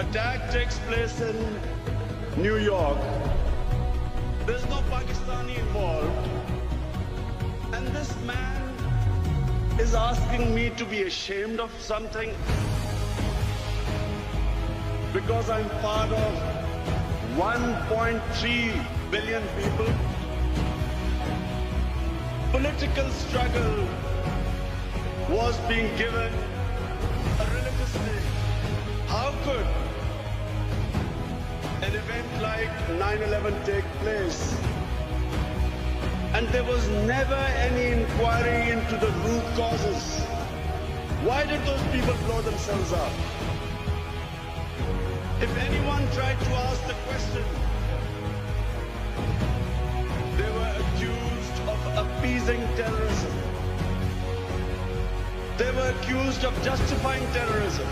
Attack takes place in New York. There's no Pakistani involved. And this man is asking me to be ashamed of something because I'm part of 1.3 billion people. Political struggle was being given a religious name. How could an event like 9/11 take place? And there was never any inquiry into the root causes. Why did those people blow themselves up? If anyone tried to ask the question, they were accused of appeasing terrorism. They were accused of justifying terrorism.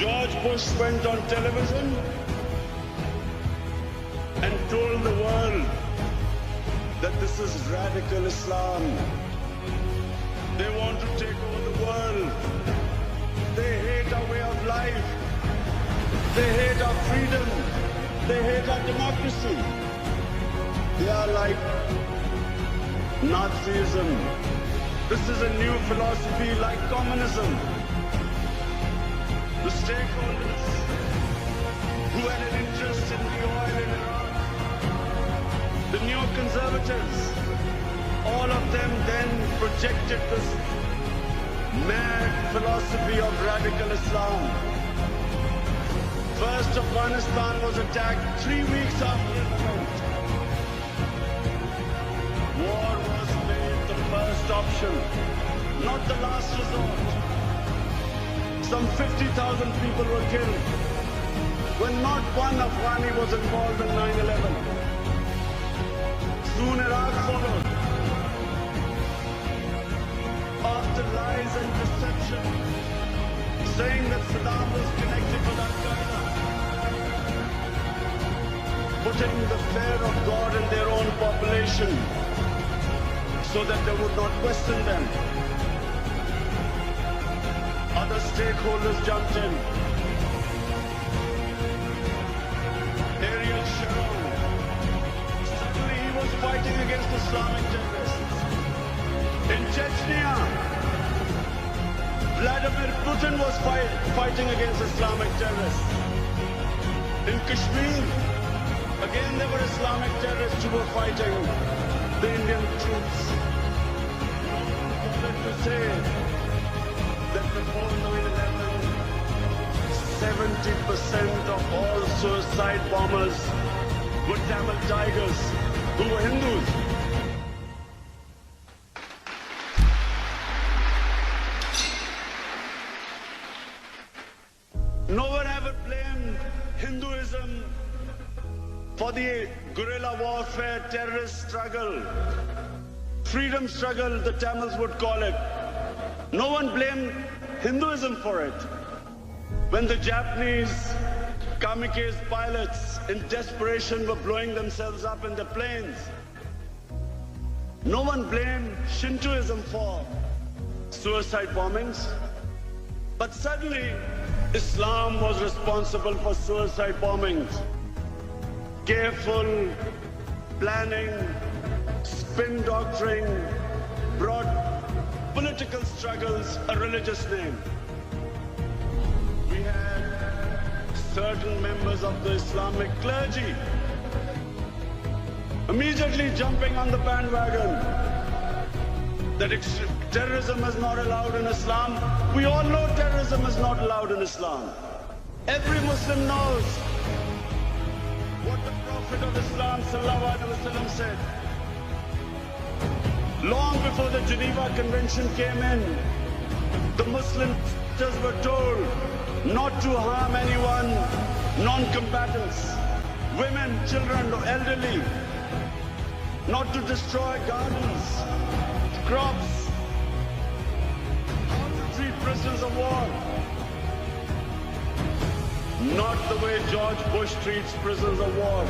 George Bush went on television and told the world that this is radical Islam. They want to take over the world. They hate our way of life. They hate our freedom. They hate our democracy. They are like Nazism. This is a new philosophy like communism. The stakeholders who had an interest in the oil in Iraq, the neoconservatives, all of them then projected this mad philosophy of radical Islam. First, Afghanistan was attacked 3 weeks after it went. War was made the first option, not the last resort. Some 50,000 people were killed when not one Afghani was involved in 9/11. Soon Iraq followed. After lies and deception, saying that Saddam was connected with Al-Qaeda, putting the fear of God in their own population so that they would not question them. Other stakeholders jumped in. Ariel Sharon, suddenly he was fighting against Islamic terrorists. In Chechnya, Vladimir Putin was fighting against Islamic terrorists. In Kashmir, again there were Islamic terrorists who were fighting the Indian troops. No one bothered to say that before 9/11, 70% of all suicide bombers were Tamil Tigers who were Hindus. No one ever blamed Hinduism for the guerrilla warfare, terrorist struggle, freedom struggle, the Tamils would call it. No one blamed Hinduism for it. When the Japanese kamikaze pilots in desperation were blowing themselves up in the planes, no one blamed Shintoism for suicide bombings. But suddenly, Islam was responsible for suicide bombings. Careful planning, spin doctoring brought political struggles a religious name. We had certain members of the Islamic clergy immediately jumping on the bandwagon that terrorism is not allowed in Islam. We all know terrorism is not allowed in Islam. Every Muslim knows what the Prophet of Islam sallallahu alaihi wasallam said. Long before the Geneva Convention came in, the Muslims were told not to harm anyone, non-combatants, women, children, elderly, not to destroy gardens, crops, how to treat prisoners of war. Not the way George Bush treats prisoners of war.